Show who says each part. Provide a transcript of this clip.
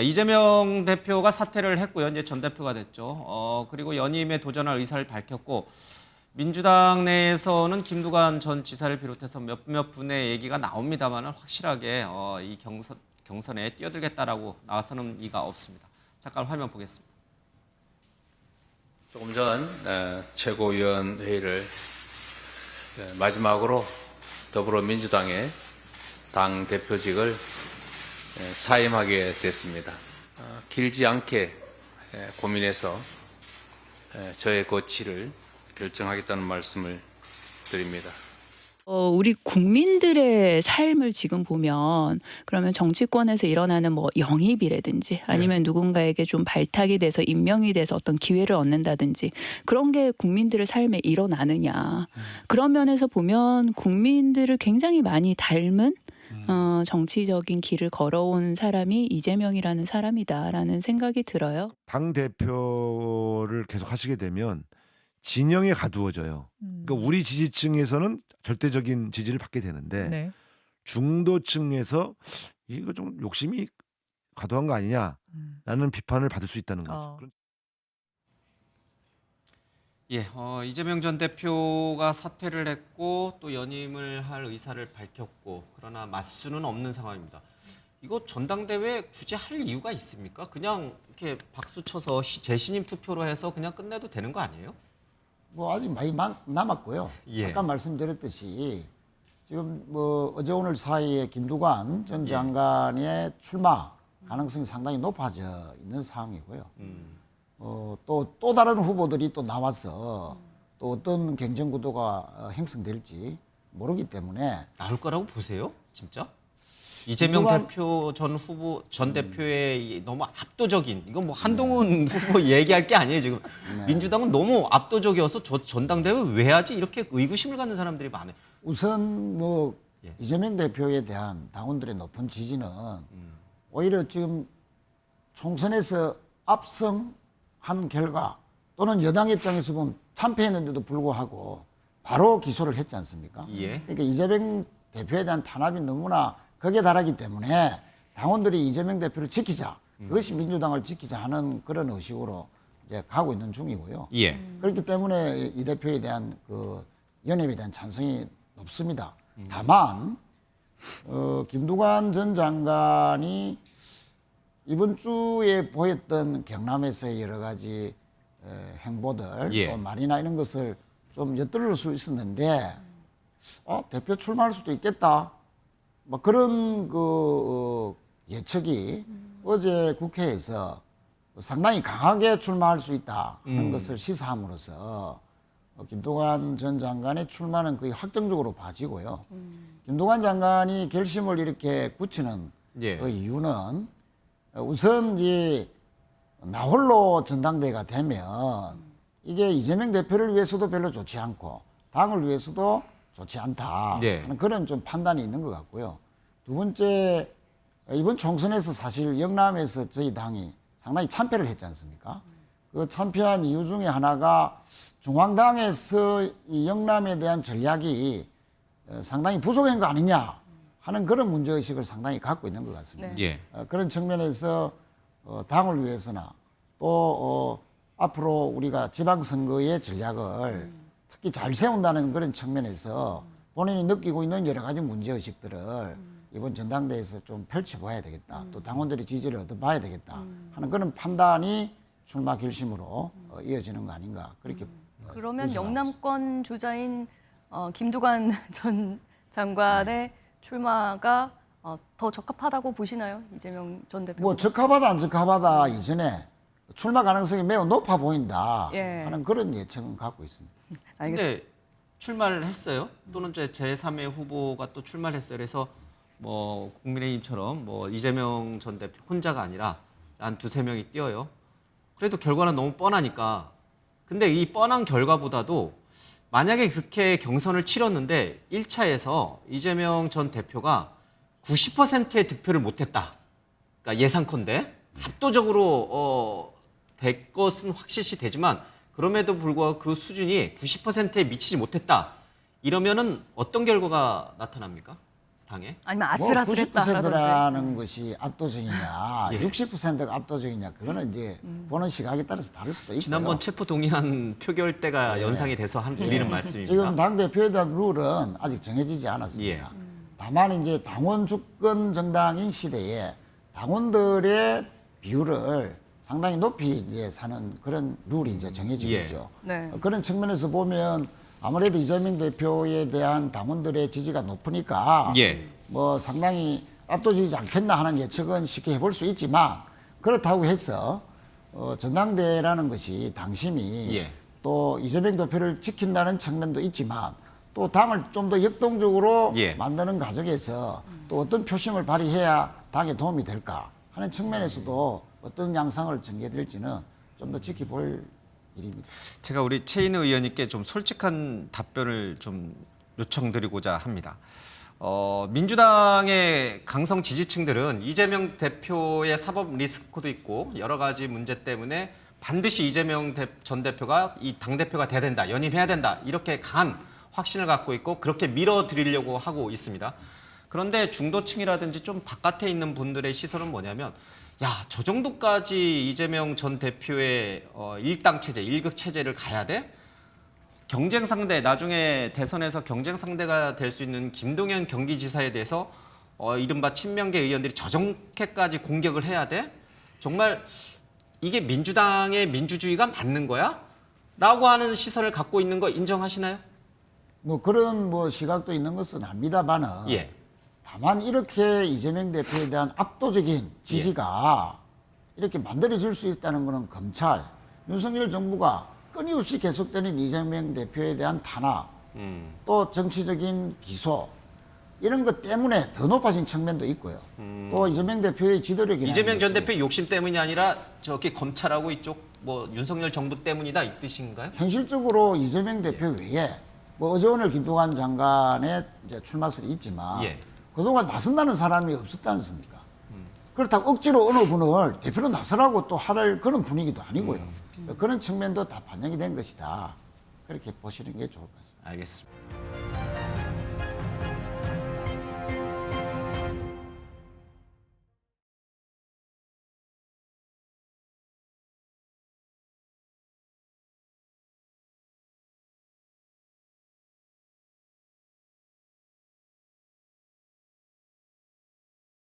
Speaker 1: 이재명 대표가 사퇴를 했고요. 이제 전 대표가 됐죠. 그리고 연임에 도전할 의사를 밝혔고 민주당 내에서는 김두관 전 지사를 비롯해서 몇몇 분의 얘기가 나옵니다만 확실하게 이 경선에 뛰어들겠다라고 나서는 이가 없습니다. 잠깐 화면 보겠습니다.
Speaker 2: 조금 전 최고위원회의를 마지막으로 더불어민주당의 당 대표직을 사임하게 됐습니다. 길지 않게 고민해서 저의 거취를 결정하겠다는 말씀을 드립니다.
Speaker 3: 우리 국민들의 삶을 지금 보면 그러면 정치권에서 일어나는 뭐 영입이라든지 아니면 누군가에게 좀 발탁이 돼서 임명이 돼서 어떤 기회를 얻는다든지 그런 게 국민들의 삶에 일어나느냐. 그런 면에서 보면 국민들을 굉장히 많이 닮은 정치적인 길을 걸어온 사람이 이재명이라는 사람이다라는 생각이 들어요.
Speaker 4: 당 대표를 계속 하시게 되면 진영에 가두어져요. 그러니까 우리 지지층에서는 절대적인 지지를 받게 되는데
Speaker 5: 네.
Speaker 4: 중도층에서 이거 좀 욕심이 과도한 거 아니냐라는 비판을 받을 수 있다는 거죠.
Speaker 1: 이재명 전 대표가 사퇴를 했고 또 연임을 할 의사를 밝혔고 그러나 맞수는 없는 상황입니다. 이거 전당대회 굳이 할 이유가 있습니까? 그냥 이렇게 박수 쳐서 재신임 투표로 해서 그냥 끝내도 되는 거 아니에요?
Speaker 6: 뭐 아직 많이 남았고요. 아까 말씀드렸듯이 지금 뭐 어제 오늘 사이에 김두관 전 장관의 출마 가능성이 상당히 높아져 있는 상황이고요. 또 다른 후보들이 또 나와서 또 어떤 경쟁 구도가 형성될지 모르기 때문에
Speaker 1: 나올 거라고 보세요? 진짜? 이재명 대표 전 대표의 너무 압도적인 이건 뭐 한동훈 후보 얘기할 게 아니에요 지금. 민주당은 너무 압도적이어서 전당대회 왜 하지 이렇게 의구심을 갖는 사람들이 많아요.
Speaker 6: 우선 뭐 이재명 대표에 대한 당원들의 높은 지지는 오히려 지금 총선에서 압승한 결과 또는 여당 입장에서 보면 참패했는데도 불구하고 바로 기소를 했지 않습니까? 그러니까 이재명 대표에 대한 탄압이 너무나 거기에 달하기 때문에 당원들이 이재명 대표를 지키자, 그것이 민주당을 지키자 하는 그런 의식으로 이제 가고 있는 중이고요. 그렇기 때문에 이 대표에 대한 그 연임에 대한 찬성이 높습니다. 다만 김두관 전 장관이 이번 주에 보였던 경남에서의 여러 가지 행보들, 또 말이나 이런 것을 좀 엿들을 수 있었는데, 대표 출마할 수도 있겠다. 뭐 그런 예측이 어제 국회에서 상당히 강하게 출마할 수 있다 하는 것을 시사함으로써 김두관 전 장관의 출마는 거의 확정적으로 봐지고요. 김두관 장관이 결심을 이렇게 굳히는 그 이유는 우선 이제 나홀로 전당대회가 되면 이게 이재명 대표를 위해서도 별로 좋지 않고 당을 위해서도 좋지 않다 하는 그런 좀 판단이 있는 것 같고요. 두 번째, 이번 총선에서 사실 영남에서 저희 당이 상당히 참패를 했지 않습니까? 그 참패한 이유 중에 하나가 중앙당에서 이 영남에 대한 전략이 상당히 부족한 거 아니냐 하는 그런 문제의식을 상당히 갖고 있는 것 같습니다. 그런 측면에서 당을 위해서나 또 앞으로 우리가 지방선거의 전략을 특히 잘 세운다는 그런 측면에서 본인이 느끼고 있는 여러 가지 문제의식들을 이번 전당대회에서 좀 펼쳐봐야 되겠다. 또 당원들의 지지를 얻어봐야 되겠다 하는 그런 판단이 출마 결심으로 이어지는 거 아닌가 그렇게
Speaker 5: 그러면 영남권 주자인 김두관 전 장관의 출마가 더 적합하다고 보시나요? 이재명 전 대표?
Speaker 6: 뭐 적합하다 안 적합하다 이전에 출마 가능성이 매우 높아 보인다 하는 그런 예측은 갖고 있습니다.
Speaker 1: 근데 출마를 했어요. 또는 제3의 후보가 또 출마를 했어요. 그래서 뭐 국민의힘처럼 뭐 이재명 전 대표 혼자가 아니라 한 두세 명이 뛰어요. 그래도 결과는 너무 뻔하니까. 근데 이 뻔한 결과보다도 만약에 그렇게 경선을 치렀는데 1차에서 이재명 전 대표가 90%의 득표를 못했다. 그러니까 예상컨대 압도적으로 될 것은 확실시 되지만 그럼에도 불구하고 그 수준이 90%에 미치지 못했다. 이러면은 어떤 결과가 나타납니까? 당에?
Speaker 5: 아니면
Speaker 6: 뭐
Speaker 5: 아슬아슬했다라든지.
Speaker 6: 90%라는 것이 압도적이냐,
Speaker 1: 예.
Speaker 6: 60%가 압도적이냐, 그거는 이제 보는 시각에 따라서 다를 수도 있고요.
Speaker 1: 지난번 체포 동의안 표결 때가 연상이 돼서 드리는 말씀입니다.
Speaker 6: 지금 당 대표에 대한 룰은 아직 정해지지 않았습니다.
Speaker 1: 예.
Speaker 6: 다만 이제 당원 주권 정당인 시대에 당원들의 비율을 상당히 높이 이제 사는 그런 룰이 이제 정해지고
Speaker 1: 예.
Speaker 6: 있죠.
Speaker 5: 네.
Speaker 6: 그런 측면에서 보면 아무래도 이재명 대표에 대한 당원들의 지지가 높으니까
Speaker 1: 예.
Speaker 6: 뭐 상당히 압도적이지 않겠나 하는 예측은 쉽게 해볼 수 있지만 그렇다고 해서 전당대회라는 것이 당심이
Speaker 1: 예.
Speaker 6: 또 이재명 대표를 지킨다는 측면도 있지만 또 당을 좀 더 역동적으로
Speaker 1: 예.
Speaker 6: 만드는 과정에서 또 어떤 표심을 발휘해야 당에 도움이 될까 하는 측면에서도 어떤 양상을 전개될지는 좀 더 지켜볼 일입니다.
Speaker 1: 제가 우리 최인우 의원님께 좀 솔직한 답변을 좀 요청드리고자 합니다. 민주당의 강성 지지층들은 이재명 대표의 사법 리스크도 있고 여러 가지 문제 때문에 반드시 이재명 전 대표가 이 당대표가 돼야 된다, 연임해야 된다 이렇게 강한 확신을 갖고 있고 그렇게 밀어드리려고 하고 있습니다. 그런데 중도층이라든지 좀 바깥에 있는 분들의 시선은 뭐냐면 야, 저 정도까지 이재명 전 대표의 일당 체제, 일극 체제를 가야 돼? 경쟁 상대, 나중에 대선에서 경쟁 상대가 될 수 있는 김동연 경기지사에 대해서 이른바 친명계 의원들이 저정도까지 공격을 해야 돼? 정말 이게 민주당의 민주주의가 맞는 거야? 라고 하는 시선을 갖고 있는 거 인정하시나요?
Speaker 6: 뭐 그런 뭐 시각도 있는 것은 압니다만은
Speaker 1: 예.
Speaker 6: 다만 이렇게 이재명 대표에 대한 압도적인 지지가 이렇게 만들어질 수 있다는 것은 검찰, 윤석열 정부가 끊임없이 계속되는 이재명 대표에 대한 탄압, 또 정치적인 기소 이런 것 때문에 더 높아진 측면도 있고요. 또 이재명 대표의 지도력이
Speaker 1: 이재명 전 대표 욕심 때문이 아니라 저기 검찰하고 이쪽 뭐 윤석열 정부 때문이다 이 뜻인가요?
Speaker 6: 현실적으로 이재명 대표 외에 뭐 어제 오늘 김동완 장관의 이제 출마설이 있지만
Speaker 1: 예.
Speaker 6: 그동안 나선다는 사람이 없었지 않습니까? 그렇다고 억지로 어느 분을 대표로 나서라고 또 할 그런 분위기도 아니고요. 그런 측면도 다 반영이 된 것이다. 그렇게 보시는 게 좋을 것 같습니다.
Speaker 1: 알겠습니다.